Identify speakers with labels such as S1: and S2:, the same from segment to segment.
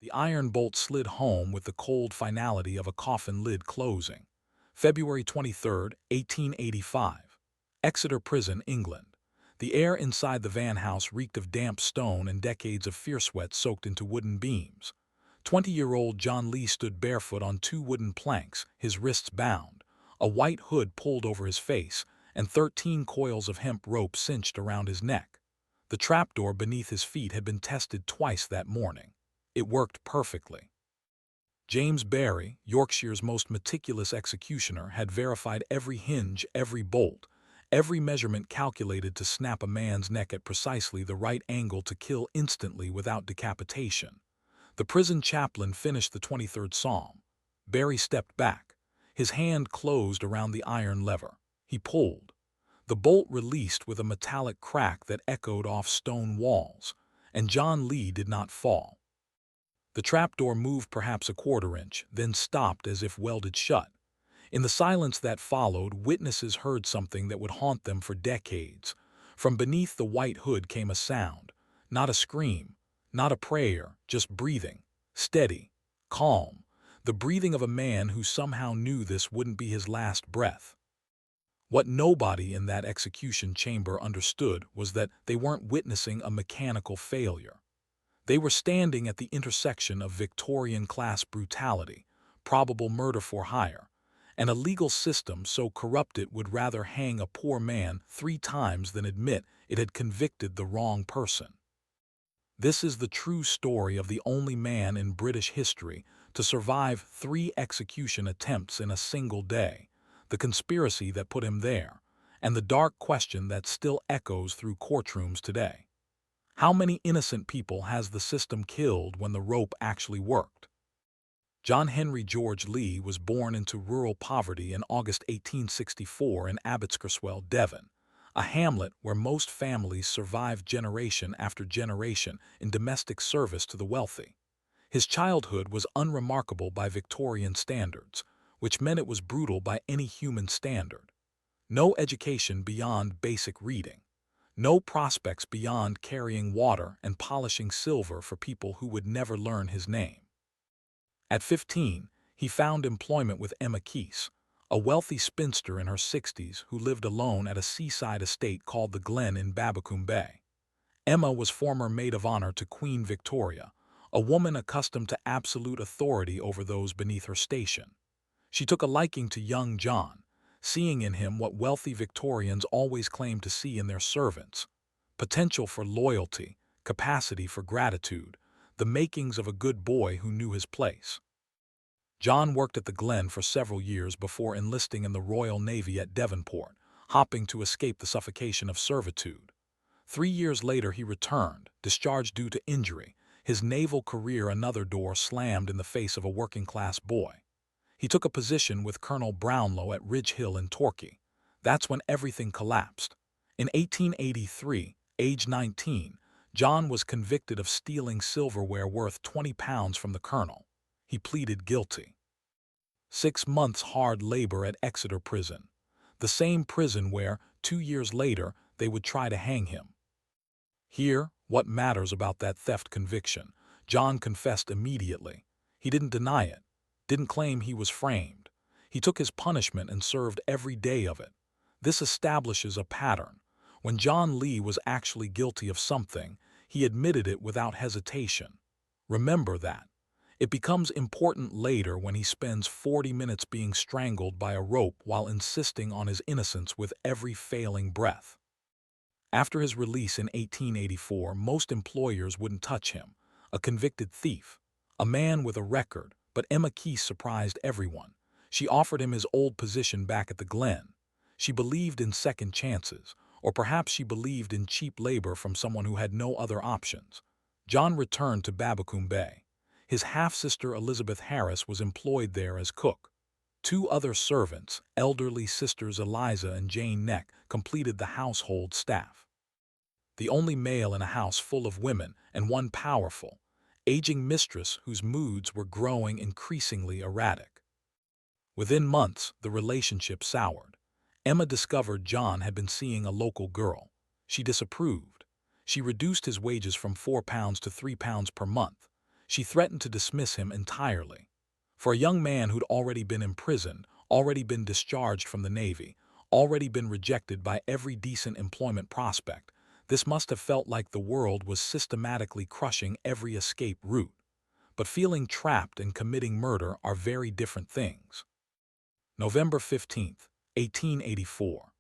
S1: The iron bolt slid home with the cold finality of a coffin lid closing. February 23, 1885. Exeter Prison, England. The air inside the van house reeked of damp stone and decades of fear sweat soaked into wooden beams. 20-year-old John Lee stood barefoot on two wooden planks, his wrists bound, a white hood pulled over his face, and 13 coils of hemp rope cinched around his neck. The trapdoor beneath his feet had been tested twice that morning. It worked perfectly. James Barry, Yorkshire's most meticulous executioner, had verified every hinge, every bolt, every measurement calculated to snap a man's neck at precisely the right angle to kill instantly without decapitation. The prison chaplain finished the 23rd Psalm. Barry stepped back. His hand closed around the iron lever. He pulled. The bolt released with a metallic crack that echoed off stone walls, and John Lee did not fall. The trapdoor moved perhaps a quarter-inch, then stopped as if welded shut. In the silence that followed, witnesses heard something that would haunt them for decades. From beneath the white hood came a sound, not a scream, not a prayer, just breathing, steady, calm, the breathing of a man who somehow knew this wouldn't be his last breath. What nobody in that execution chamber understood was that they weren't witnessing a mechanical failure. They were standing at the intersection of Victorian class brutality, probable murder for hire, and a legal system so corrupt it would rather hang a poor man 3 times than admit it had convicted the wrong person. This is the true story of the only man in British history to survive 3 execution attempts in a single day, the conspiracy that put him there, and the dark question that still echoes through courtrooms today. How many innocent people has the system killed when the rope actually worked? John Henry George Lee was born into rural poverty in August 1864 in Abbottscreswell, Devon, a hamlet where most families survived generation after generation in domestic service to the wealthy. His childhood was unremarkable by Victorian standards, which meant it was brutal by any human standard. No education beyond basic reading. No prospects beyond carrying water and polishing silver for people who would never learn his name. At 15, he found employment with Emma Keyse, a wealthy spinster in her 60s who lived alone at a seaside estate called the Glen in Babbacombe Bay. Emma was former maid of honor to Queen Victoria, a woman accustomed to absolute authority over those beneath her station. She took a liking to young John, seeing in him what wealthy Victorians always claimed to see in their servants: potential for loyalty, capacity for gratitude, the makings of a good boy who knew his place. John worked at the Glen for several years before enlisting in the Royal Navy at Devonport, hoping to escape the suffocation of servitude. 3 years later he returned, discharged due to injury, his naval career another door slammed in the face of a working-class boy. He took a position with Colonel Brownlow at Ridge Hill in Torquay. That's when everything collapsed. In 1883, age 19, John was convicted of stealing silverware worth £20 from the colonel. He pleaded guilty. 6 months hard labor at Exeter Prison, the same prison where, 2 years later, they would try to hang him. Here, what matters about that theft conviction? John confessed immediately. He didn't deny it. Didn't claim he was framed. He took his punishment and served every day of it. This establishes a pattern. When John Lee was actually guilty of something, he admitted it without hesitation. Remember that. It becomes important later when he spends 40 minutes being strangled by a rope while insisting on his innocence with every failing breath. After his release in 1884, most employers wouldn't touch him. A convicted thief, a man with a record. But Emma Keyse surprised everyone. She offered him his old position back at the Glen. She believed in second chances, or perhaps she believed in cheap labor from someone who had no other options. John returned to Babbacombe Bay. His half-sister Elizabeth Harris was employed there as cook. 2 other servants, elderly sisters Eliza and Jane Neck, completed the household staff. The only male in a house full of women, and one powerful, aging mistress whose moods were growing increasingly erratic. Within months, the relationship soured. Emma discovered John had been seeing a local girl. She disapproved. She reduced his wages from £4 to £3 per month. She threatened to dismiss him entirely. For a young man who'd already been imprisoned, already been discharged from the Navy, already been rejected by every decent employment prospect, this must have felt like the world was systematically crushing every escape route. But feeling trapped and committing murder are very different things. November 15th, 1884.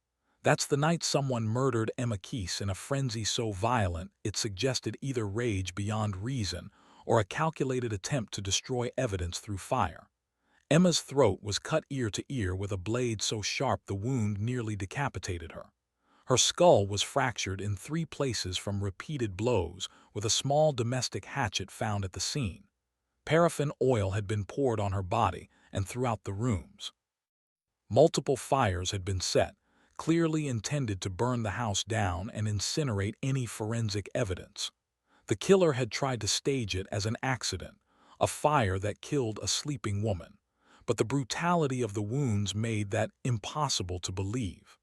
S1: That's the night someone murdered Emma Keyse in a frenzy so violent it suggested either rage beyond reason or a calculated attempt to destroy evidence through fire. Emma's throat was cut ear to ear with a blade so sharp the wound nearly decapitated her. Her skull was fractured in 3 places from repeated blows with a small domestic hatchet found at the scene. Paraffin oil had been poured on her body and throughout the rooms. Multiple fires had been set, clearly intended to burn the house down and incinerate any forensic evidence. The killer had tried to stage it as an accident, a fire that killed a sleeping woman, but the brutality of the wounds made that impossible to believe.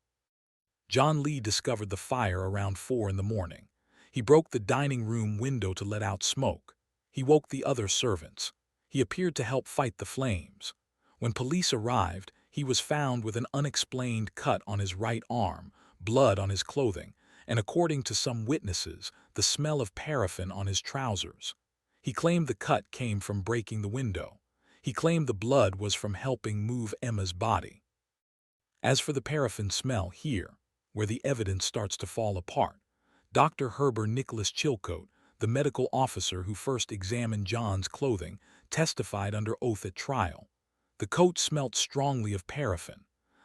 S1: John Lee discovered the fire around 4 in the morning. He broke the dining room window to let out smoke. He woke the other servants. He appeared to help fight the flames. When police arrived, he was found with an unexplained cut on his right arm, blood on his clothing, and according to some witnesses, the smell of paraffin on his trousers. He claimed the cut came from breaking the window. He claimed the blood was from helping move Emma's body. As for the paraffin smell here, where the evidence starts to fall apart, Dr. Herbert Nicholas Chilcote, the medical officer who first examined John's clothing, testified under oath at trial. The coat smelt strongly of paraffin.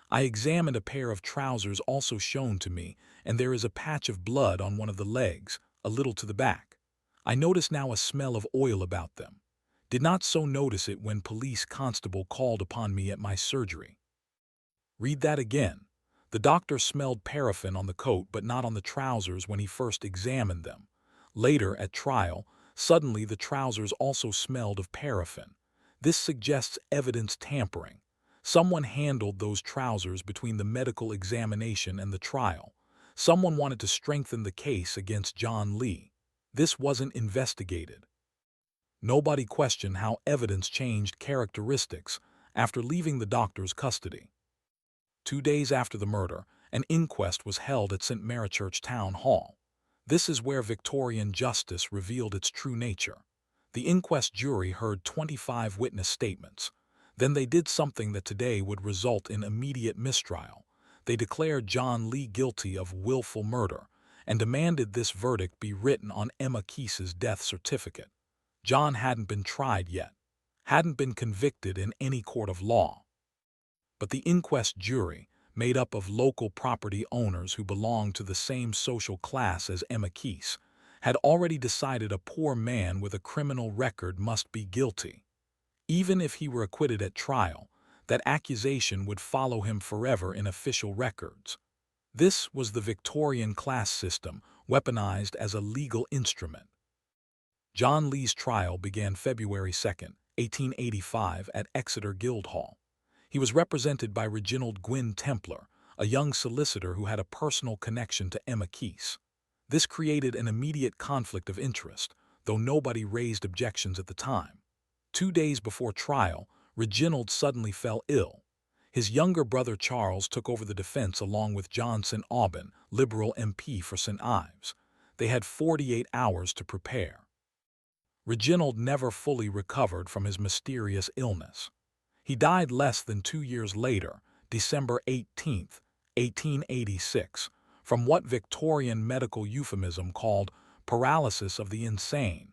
S1: I examined a pair of trousers also shown to me, and there is a patch of blood on one of the legs, a little to the back. I notice now a smell of oil about them. Did not so notice it when police constable called upon me at my surgery. Read that again. The doctor smelled paraffin on the coat but not on the trousers when he first examined them. Later, at trial, suddenly the trousers also smelled of paraffin. This suggests evidence tampering. Someone handled those trousers between the medical examination and the trial. Someone wanted to strengthen the case against John Lee. This wasn't investigated. Nobody questioned how evidence changed characteristics after leaving the doctor's custody. 2 days after the murder, an inquest was held at St. Marichurch Town Hall. This is where Victorian justice revealed its true nature. The inquest jury heard 25 witness statements. Then they did something that today would result in immediate mistrial. They declared John Lee guilty of willful murder and demanded this verdict be written on Emma Keyse's death certificate. John hadn't been tried yet, hadn't been convicted in any court of law. But the inquest jury, made up of local property owners who belonged to the same social class as Emma Keyse, had already decided a poor man with a criminal record must be guilty. Even if he were acquitted at trial, that accusation would follow him forever in official records. This was the Victorian class system, weaponized as a legal instrument. John Lee's trial began February 2nd, 1885 at Exeter Guildhall. He was represented by Reginald Gwynne Templar, a young solicitor who had a personal connection to Emma Keyse. This created an immediate conflict of interest, though nobody raised objections at the time. 2 days before trial, Reginald suddenly fell ill. His younger brother Charles took over the defense along with John St. Aubin, Liberal MP for St. Ives. They had 48 hours to prepare. Reginald never fully recovered from his mysterious illness. He died less than 2 years later, December 18th, 1886, from what Victorian medical euphemism called paralysis of the insane,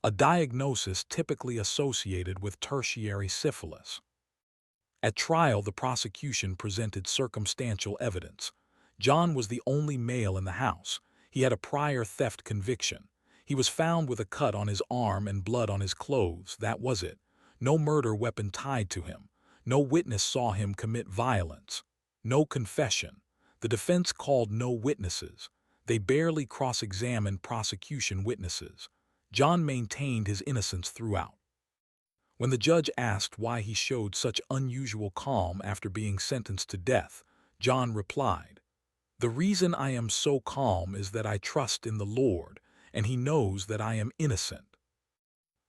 S1: a diagnosis typically associated with tertiary syphilis. At trial, the prosecution presented circumstantial evidence. John was the only male in the house. He had a prior theft conviction. He was found with a cut on his arm and blood on his clothes. That was it. No murder weapon tied to him. No witness saw him commit violence. No confession. The defense called no witnesses. They barely cross-examined prosecution witnesses. John maintained his innocence throughout. When the judge asked why he showed such unusual calm after being sentenced to death, John replied, "The reason I am so calm is that I trust in the Lord, and He knows that I am innocent."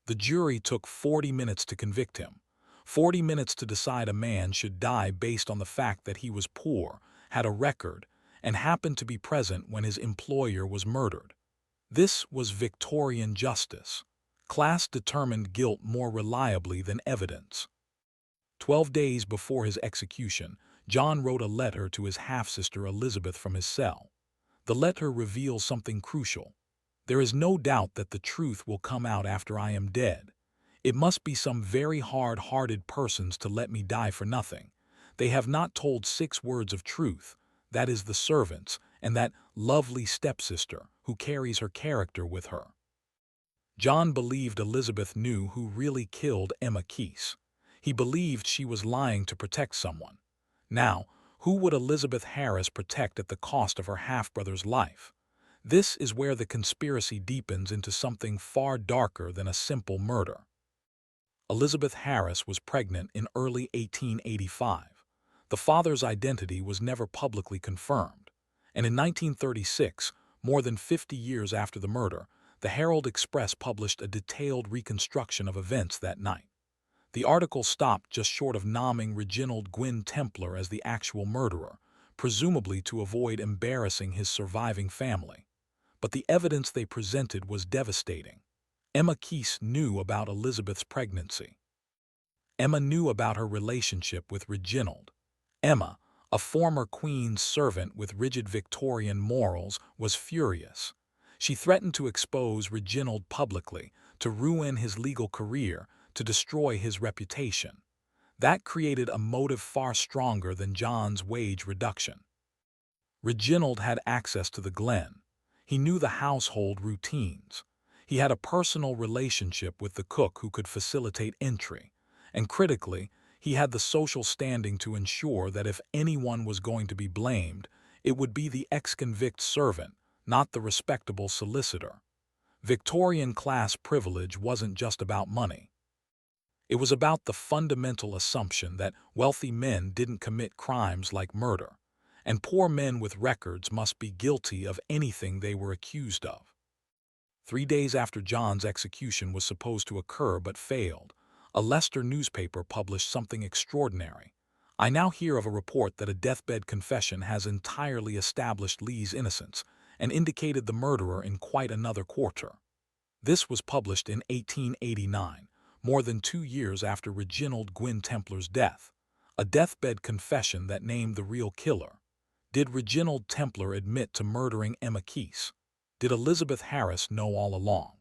S1: The jury took 40 minutes to convict him. 40 minutes to decide a man should die based on the fact that he was poor, had a record, and happened to be present when his employer was murdered. This was Victorian justice. Class determined guilt more reliably than evidence. 12 days before his execution, John wrote a letter to his half-sister Elizabeth from his cell. The letter reveals something crucial. There is no doubt that the truth will come out after I am dead. It must be some very hard-hearted persons to let me die for nothing. They have not told 6 words of truth, that is the servants, and that lovely stepsister who carries her character with her. John believed Elizabeth knew who really killed Emma Keyse. He believed she was lying to protect someone. Now, who would Elizabeth Harris protect at the cost of her half-brother's life? This is where the conspiracy deepens into something far darker than a simple murder. Elizabeth Harris was pregnant in early 1885. The father's identity was never publicly confirmed, and in 1936, more than 50 years after the murder, the Herald Express published a detailed reconstruction of events that night. The article stopped just short of naming Reginald Gwynne Templar as the actual murderer, presumably to avoid embarrassing his surviving family. But the evidence they presented was devastating. Emma Keyse knew about Elizabeth's pregnancy. Emma knew about her relationship with Reginald. Emma, a former Queen's servant with rigid Victorian morals, was furious. She threatened to expose Reginald publicly, to ruin his legal career, to destroy his reputation. That created a motive far stronger than John's wage reduction. Reginald had access to the Glen. He knew the household routines. He had a personal relationship with the cook who could facilitate entry. And critically, he had the social standing to ensure that if anyone was going to be blamed, it would be the ex-convict servant, not the respectable solicitor. Victorian class privilege wasn't just about money. It was about the fundamental assumption that wealthy men didn't commit crimes like murder, and poor men with records must be guilty of anything they were accused of. 3 days after John's execution was supposed to occur but failed, a Leicester newspaper published something extraordinary. I now hear of a report that a deathbed confession has entirely established Lee's innocence and indicated the murderer in quite another quarter. This was published in 1889, more than 2 years after Reginald Gwynne Templar's death. A deathbed confession that named the real killer. Did Reginald Templar admit to murdering Emma Keyse? Did Elizabeth Harris know all along?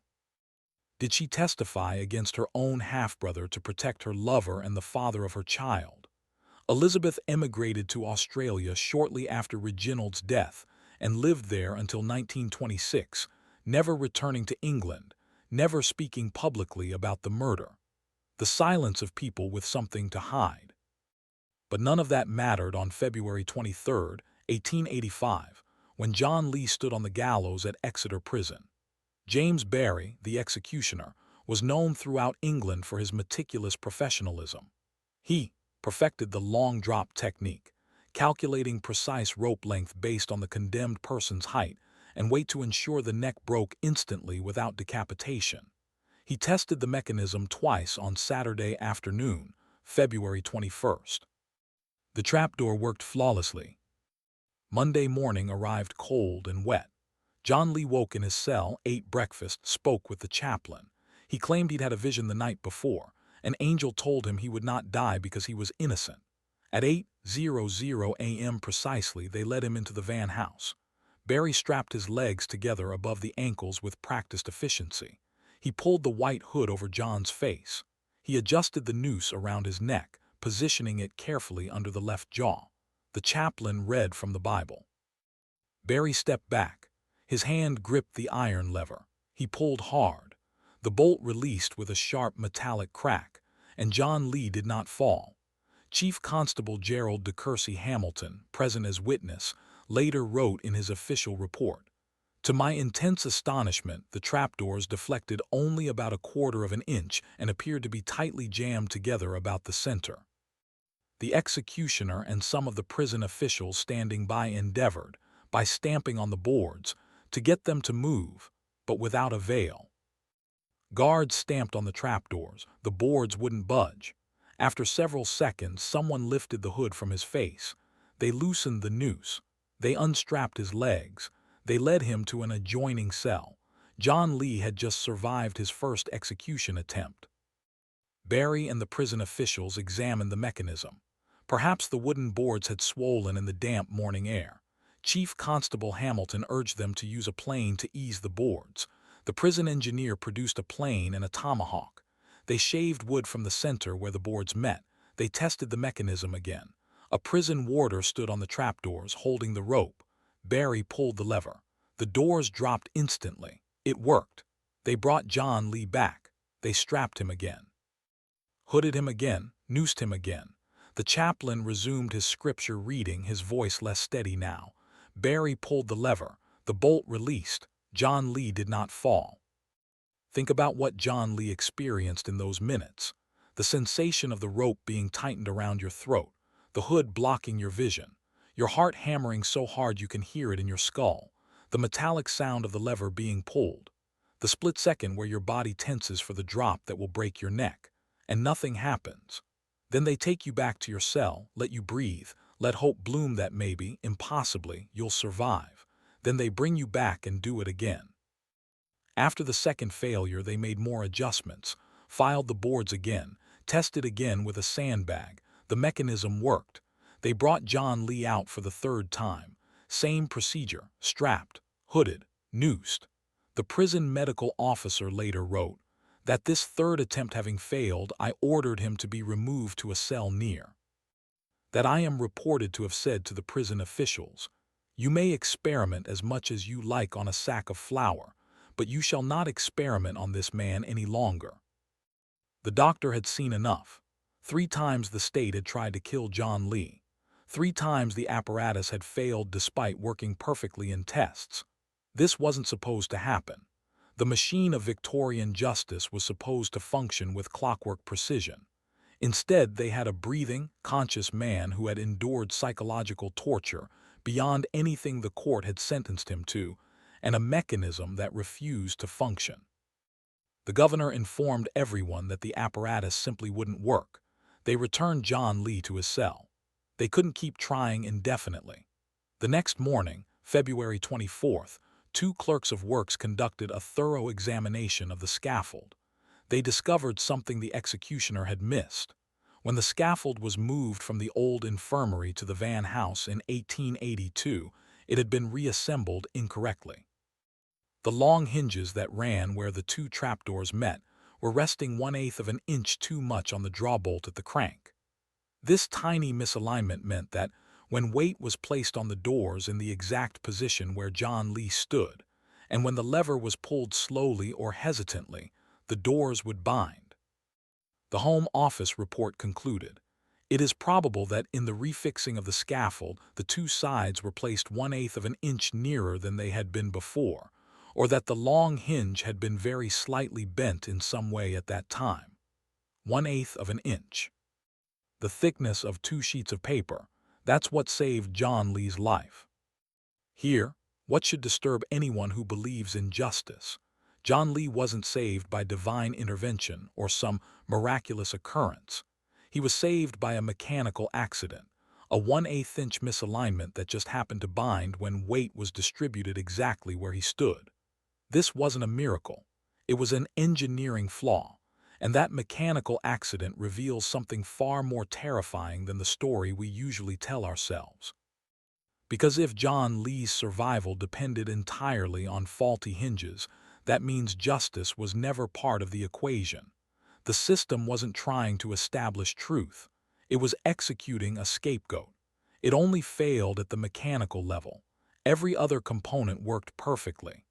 S1: Did she testify against her own half-brother to protect her lover and the father of her child? Elizabeth emigrated to Australia shortly after Reginald's death and lived there until 1926, never returning to England, never speaking publicly about the murder. The silence of people with something to hide. But none of that mattered on February 23, 1885, when John Lee stood on the gallows at Exeter Prison. James Barry, the executioner, was known throughout England for his meticulous professionalism. He perfected the long drop technique, calculating precise rope length based on the condemned person's height and weight to ensure the neck broke instantly without decapitation. He tested the mechanism twice on Saturday afternoon, February 21st. The trapdoor worked flawlessly. Monday morning arrived cold and wet. John Lee woke in his cell, ate breakfast, spoke with the chaplain. He claimed he'd had a vision the night before. An angel told him he would not die because he was innocent. At 8:00 a.m. precisely, they led him into the van house. Barry strapped his legs together above the ankles with practiced efficiency. He pulled the white hood over John's face. He adjusted the noose around his neck, positioning it carefully under the left jaw. The chaplain read from the Bible. Barry stepped back. His hand gripped the iron lever. He pulled hard. The bolt released with a sharp metallic crack, and John Lee did not fall. Chief Constable Gerald de Courcy Hamilton, present as witness, later wrote in his official report, "To my intense astonishment, the trapdoors deflected only about 1/4 of an inch and appeared to be tightly jammed together about the center." The executioner and some of the prison officials standing by endeavored, by stamping on the boards, to get them to move, but without avail. Guards stamped on the trapdoors. The boards wouldn't budge. After several seconds, someone lifted the hood from his face. They loosened the noose. They unstrapped his legs. They led him to an adjoining cell. John Lee had just survived his first execution attempt. Barry and the prison officials examined the mechanism. Perhaps the wooden boards had swollen in the damp morning air. Chief Constable Hamilton urged them to use a plane to ease the boards. The prison engineer produced a plane and a tomahawk. They shaved wood from the center where the boards met. They tested the mechanism again. A prison warder stood on the trapdoors, holding the rope. Barry pulled the lever. The doors dropped instantly. It worked. They brought John Lee back. They strapped him again. Hooded him again, noosed him again. The chaplain resumed his scripture reading, his voice less steady now. Barry pulled the lever. The bolt released. John Lee did not fall. Think about what John Lee experienced in those minutes. The sensation of the rope being tightened around your throat, the hood blocking your vision, your heart hammering so hard you can hear it in your skull, the metallic sound of the lever being pulled, the split second where your body tenses for the drop that will break your neck, and nothing happens. Then they take you back to your cell, let you breathe, let hope bloom that maybe, impossibly, you'll survive. Then they bring you back and do it again. After the second failure, they made more adjustments, filed the boards again, tested again with a sandbag. The mechanism worked. They brought John Lee out for the third time. Same procedure, strapped, hooded, noosed. The prison medical officer later wrote that this third attempt having failed, I ordered him to be removed to a cell near. That I am reported to have said to the prison officials, "You may experiment as much as you like on a sack of flour, but you shall not experiment on this man any longer." The doctor had seen enough. 3 times the state had tried to kill John Lee. 3 times the apparatus had failed despite working perfectly in tests. This wasn't supposed to happen. The machine of Victorian justice was supposed to function with clockwork precision. Instead, they had a breathing, conscious man who had endured psychological torture beyond anything the court had sentenced him to, and a mechanism that refused to function. The governor informed everyone that the apparatus simply wouldn't work. They returned John Lee to his cell. They couldn't keep trying indefinitely. The next morning, February 24th, 2 clerks of works conducted a thorough examination of the scaffold. They discovered something the executioner had missed. When the scaffold was moved from the old infirmary to the Van House in 1882, it had been reassembled incorrectly. The long hinges that ran where the 2 trapdoors met were resting 1/8 of an inch too much on the drawbolt at the crank. This tiny misalignment meant that when weight was placed on the doors in the exact position where John Lee stood, and when the lever was pulled slowly or hesitantly, the doors would bind. The Home Office report concluded, "It is probable that in the refixing of the scaffold, the 2 sides were placed 1/8 of an inch nearer than they had been before, or that the long hinge had been very slightly bent in some way at that time." 1/8 of an inch. The thickness of 2 sheets of paper. That's what saved John Lee's life. Here, what should disturb anyone who believes in justice? John Lee wasn't saved by divine intervention or some miraculous occurrence. He was saved by a mechanical accident, a 1/8 inch misalignment that just happened to bind when weight was distributed exactly where he stood. This wasn't a miracle. It was an engineering flaw. And that mechanical accident reveals something far more terrifying than the story we usually tell ourselves. Because if John Lee's survival depended entirely on faulty hinges, that means justice was never part of the equation. The system wasn't trying to establish truth. It was executing a scapegoat. It only failed at the mechanical level. Every other component worked perfectly.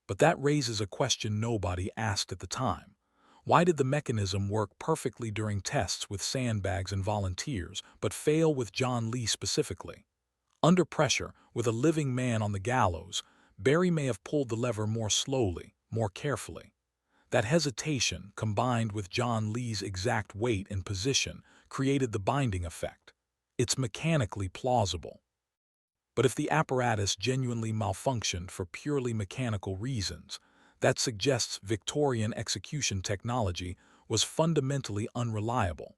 S1: But that raises a question nobody asked at the time. Why did the mechanism work perfectly during tests with sandbags and volunteers, but fail with John Lee specifically? Under pressure, with a living man on the gallows, Barry may have pulled the lever more slowly, more carefully. That hesitation, combined with John Lee's exact weight and position, created the binding effect. It's mechanically plausible. But if the apparatus genuinely malfunctioned for purely mechanical reasons, That suggests Victorian execution technology was fundamentally unreliable.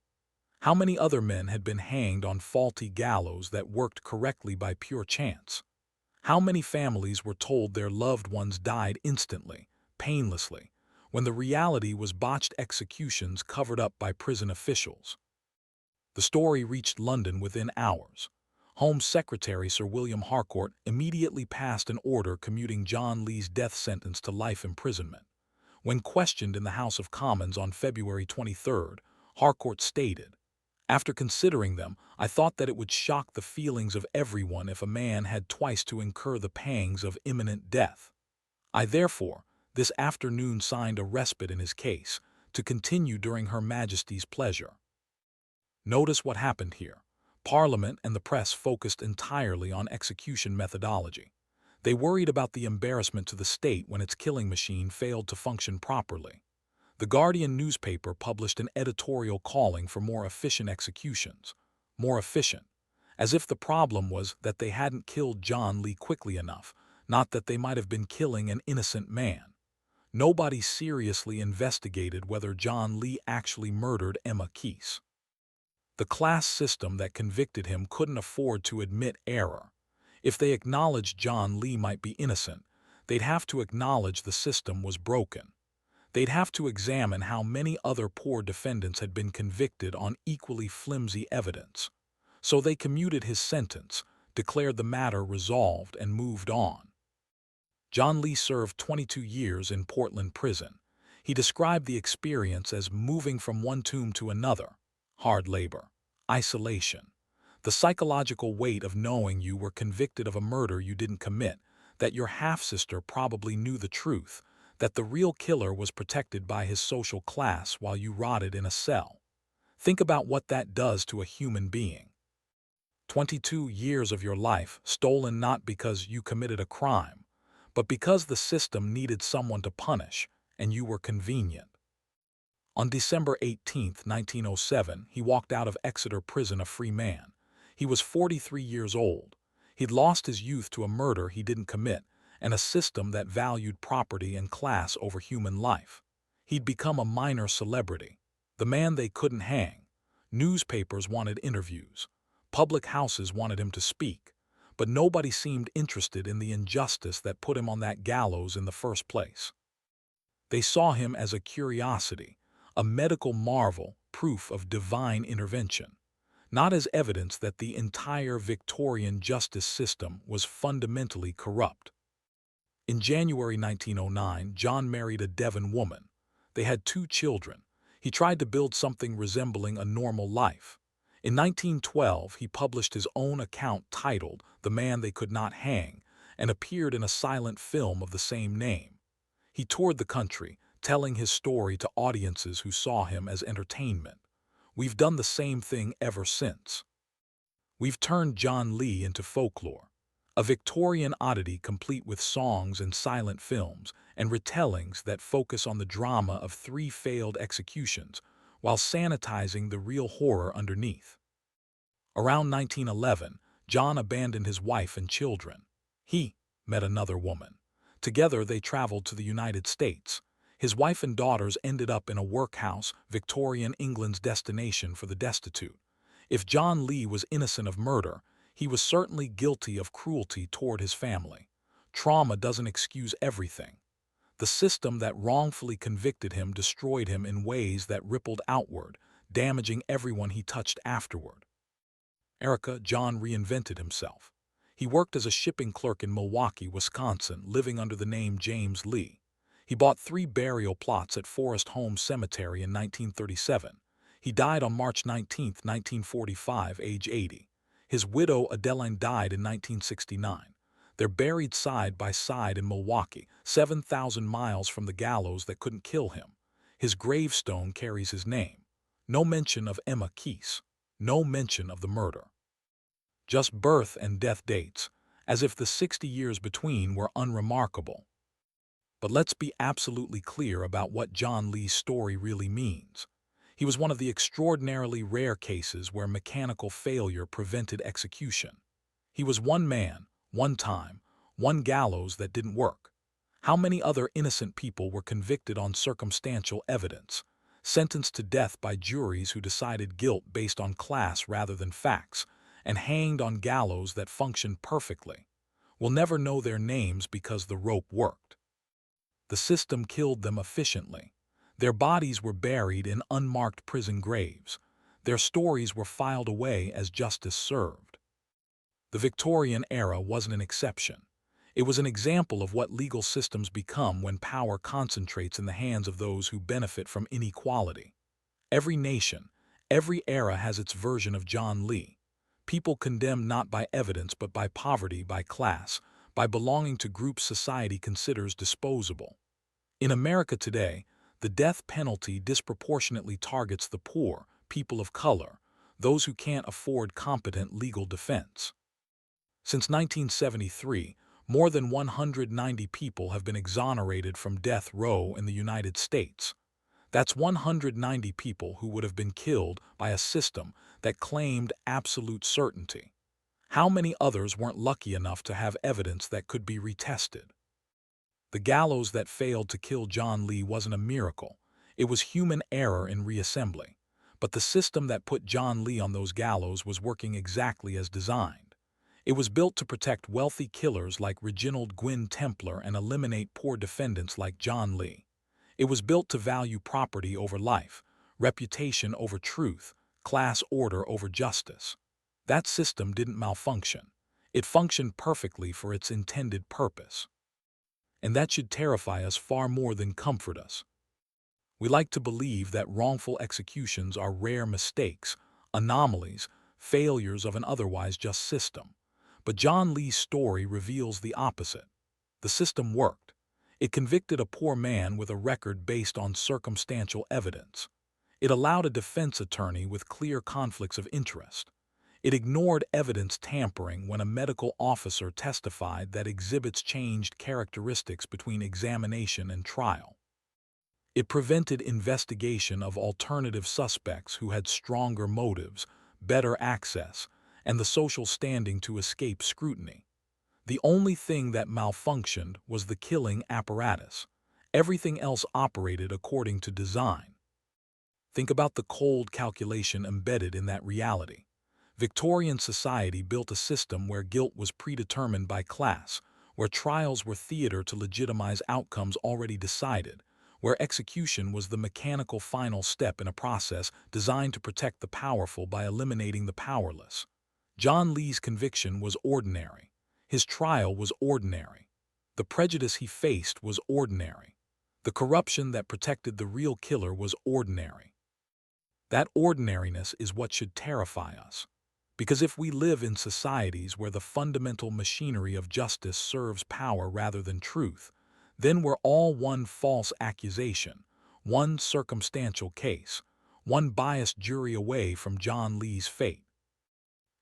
S1: How many other men had been hanged on faulty gallows that worked correctly by pure chance? How many families were told their loved ones died instantly, painlessly, when the reality was botched executions covered up by prison officials? The story reached London within hours. Home Secretary Sir William Harcourt immediately passed an order commuting John Lee's death sentence to life imprisonment. When questioned in the House of Commons on February 23rd, Harcourt stated, "After considering them, I thought that it would shock the feelings of everyone if a man had twice to incur the pangs of imminent death. I therefore, this afternoon signed a respite in his case, to continue during Her Majesty's pleasure." Notice what happened here. Parliament and the press focused entirely on execution methodology. They worried about the embarrassment to the state when its killing machine failed to function properly. The Guardian newspaper published an editorial calling for more efficient executions. More efficient. As if the problem was that they hadn't killed John Lee quickly enough, not that they might have been killing an innocent man. Nobody seriously investigated whether John Lee actually murdered Emma Keyse. The class system that convicted him couldn't afford to admit error. If they acknowledged John Lee might be innocent, they'd have to acknowledge the system was broken. They'd have to examine how many other poor defendants had been convicted on equally flimsy evidence. So they commuted his sentence, declared the matter resolved, and moved on. John Lee served 22 years in Portland Prison. He described the experience as moving from one tomb to another. Hard labor, isolation, the psychological weight of knowing you were convicted of a murder you didn't commit, that your half-sister probably knew the truth, that the real killer was protected by his social class while you rotted in a cell. Think about what that does to a human being. 22 years of your life stolen not because you committed a crime, but because the system needed someone to punish, and you were convenient. On December 18, 1907, he walked out of Exeter Prison a free man. He was 43 years old. He'd lost his youth to a murder he didn't commit, and a system that valued property and class over human life. He'd become a minor celebrity, the man they couldn't hang. Newspapers wanted interviews. Public houses wanted him to speak. But nobody seemed interested in the injustice that put him on that gallows in the first place. They saw him as a curiosity, a medical marvel, proof of divine intervention, not as evidence that the entire Victorian justice system was fundamentally corrupt. In January 1909, John married a Devon woman. They had 2 children. He tried to build something resembling a normal life. In 1912, he published his own account titled "The Man They Could Not Hang" and appeared in a silent film of the same name. He toured the country, telling his story to audiences who saw him as entertainment. We've done the same thing ever since. We've turned John Lee into folklore, a Victorian oddity complete with songs and silent films and retellings that focus on the drama of 3 failed executions while sanitizing the real horror underneath. Around 1911, John abandoned his wife and children. He met another woman. Together they traveled to the United States. His wife and daughters ended up in a workhouse, Victorian England's destination for the destitute. If John Lee was innocent of murder, he was certainly guilty of cruelty toward his family. Trauma doesn't excuse everything. The system that wrongfully convicted him destroyed him in ways that rippled outward, damaging everyone he touched afterward. John reinvented himself. He worked as a shipping clerk in Milwaukee, Wisconsin, living under the name James Lee. He bought 3 burial plots at Forest Home Cemetery in 1937. He died on March 19, 1945, age 80. His widow, Adeline, died in 1969. They're buried side by side in Milwaukee, 7,000 miles from the gallows that couldn't kill him. His gravestone carries his name. No mention of Emma Keyse. No mention of the murder. Just birth and death dates, as if the 60 years between were unremarkable. But let's be absolutely clear about what John Lee's story really means. He was one of the extraordinarily rare cases where mechanical failure prevented execution. He was one man, one time, one gallows that didn't work. How many other innocent people were convicted on circumstantial evidence, sentenced to death by juries who decided guilt based on class rather than facts, and hanged on gallows that functioned perfectly? We'll never know their names because the rope worked. The system killed them efficiently. Their bodies were buried in unmarked prison graves. Their stories were filed away as justice served. The Victorian era wasn't an exception. It was an example of what legal systems become when power concentrates in the hands of those who benefit from inequality. Every nation, every era has its version of John Lee. People condemned not by evidence but by poverty, by class, by belonging to groups society considers disposable. In America today, the death penalty disproportionately targets the poor, people of color, those who can't afford competent legal defense. Since 1973, more than 190 people have been exonerated from death row in the United States. That's 190 people who would have been killed by a system that claimed absolute certainty. How many others weren't lucky enough to have evidence that could be retested? The gallows that failed to kill John Lee wasn't a miracle. It was human error in reassembly. But the system that put John Lee on those gallows was working exactly as designed. It was built to protect wealthy killers like Reginald Gwynne Templar and eliminate poor defendants like John Lee. It was built to value property over life, reputation over truth, class order over justice. That system didn't malfunction. It functioned perfectly for its intended purpose. And that should terrify us far more than comfort us. We like to believe that wrongful executions are rare mistakes, anomalies, failures of an otherwise just system. But John Lee's story reveals the opposite. The system worked. It convicted a poor man with a record based on circumstantial evidence. It allowed a defense attorney with clear conflicts of interest. It ignored evidence tampering when a medical officer testified that exhibits changed characteristics between examination and trial. It prevented investigation of alternative suspects who had stronger motives, better access, and the social standing to escape scrutiny. The only thing that malfunctioned was the killing apparatus. Everything else operated according to design. Think about the cold calculation embedded in that reality. Victorian society built a system where guilt was predetermined by class, where trials were theater to legitimize outcomes already decided, where execution was the mechanical final step in a process designed to protect the powerful by eliminating the powerless. John Lee's conviction was ordinary. His trial was ordinary. The prejudice he faced was ordinary. The corruption that protected the real killer was ordinary. That ordinariness is what should terrify us. Because if we live in societies where the fundamental machinery of justice serves power rather than truth, then we're all one false accusation, one circumstantial case, one biased jury away from John Lee's fate.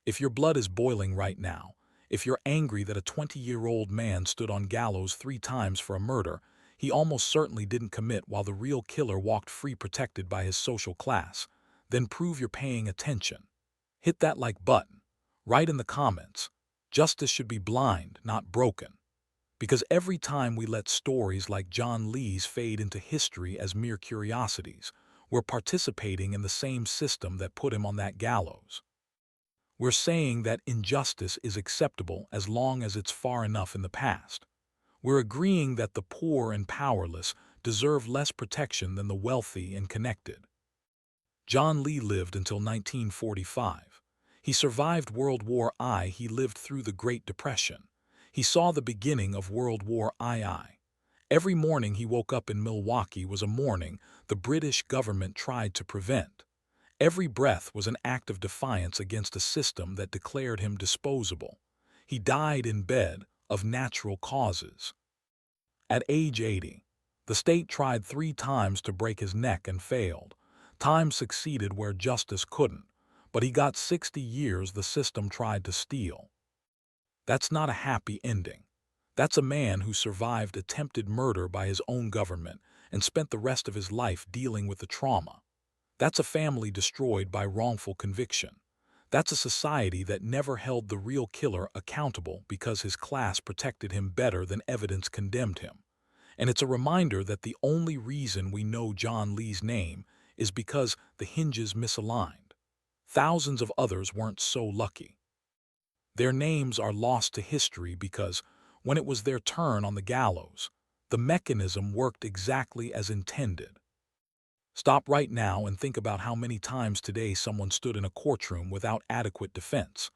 S1: If your blood is boiling right now, if you're angry that a 20-year-old man stood on gallows 3 times for a murder he almost certainly didn't commit while the real killer walked free protected by his social class, then prove you're paying attention. Hit that like button. Write in the comments. Justice should be blind, not broken. Because every time we let stories like John Lee's fade into history as mere curiosities, we're participating in the same system that put him on that gallows. We're saying that injustice is acceptable as long as it's far enough in the past. We're agreeing that the poor and powerless deserve less protection than the wealthy and connected. John Lee lived until 1945. He survived World War I. He lived through the Great Depression. He saw the beginning of World War II. Every morning he woke up in Milwaukee was a morning the British government tried to prevent. Every breath was an act of defiance against a system that declared him disposable. He died in bed of natural causes. At age 80, the state tried 3 times to break his neck and failed. Time succeeded where justice couldn't, but he got 60 years the system tried to steal. That's not a happy ending. That's a man who survived attempted murder by his own government and spent the rest of his life dealing with the trauma. That's a family destroyed by wrongful conviction. That's a society that never held the real killer accountable because his class protected him better than evidence condemned him. And it's a reminder that the only reason we know John Lee's name is because the hinges misaligned. Thousands of others weren't so lucky. Their names are lost to history because, when it was their turn on the gallows, the mechanism worked exactly as intended. Stop right now and think about how many times today someone stood in a courtroom without adequate defense.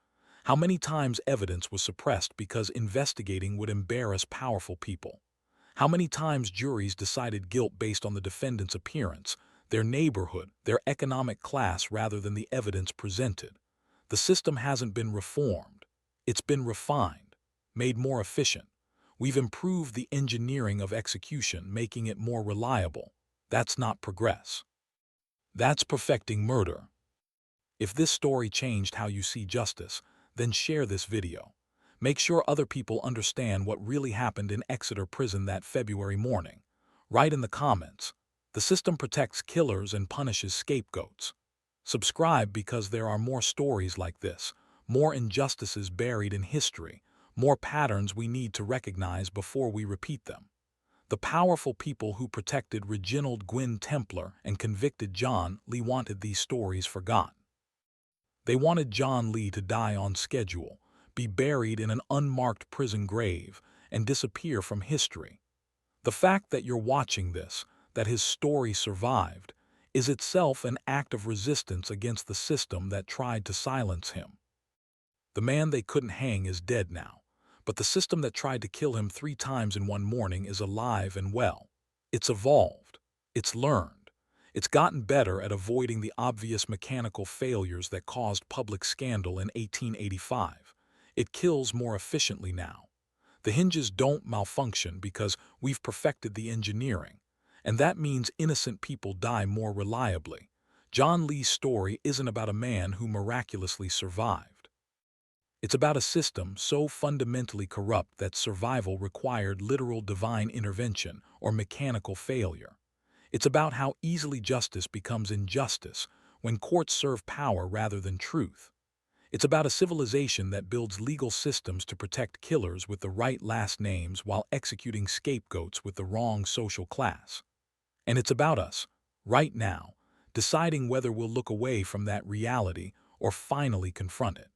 S1: How many times evidence was suppressed because investigating would embarrass powerful people. How many times juries decided guilt based on the defendant's appearance, their neighborhood, their economic class rather than the evidence presented. The system hasn't been reformed. It's been refined, made more efficient. We've improved the engineering of execution, making it more reliable. That's not progress. That's perfecting murder. If this story changed how you see justice, then share this video. Make sure other people understand what really happened in Exeter Prison that February morning. Write in the comments, "The system protects killers and punishes scapegoats." Subscribe because there are more stories like this, more injustices buried in history, more patterns we need to recognize before we repeat them. The powerful people who protected Reginald Gwynne Templar and convicted John Lee wanted these stories forgotten. They wanted John Lee to die on schedule, be buried in an unmarked prison grave, and disappear from history. The fact that you're watching this, that his story survived, is itself an act of resistance against the system that tried to silence him. The man they couldn't hang is dead now, but the system that tried to kill him 3 times in one morning is alive and well. It's evolved. It's learned. It's gotten better at avoiding the obvious mechanical failures that caused public scandal in 1885. It kills more efficiently now. The hinges don't malfunction because we've perfected the engineering, and that means innocent people die more reliably. John Lee's story isn't about a man who miraculously survived. It's about a system so fundamentally corrupt that survival required literal divine intervention or mechanical failure. It's about how easily justice becomes injustice when courts serve power rather than truth. It's about a civilization that builds legal systems to protect killers with the right last names while executing scapegoats with the wrong social class. And it's about us, right now, deciding whether we'll look away from that reality or finally confront it.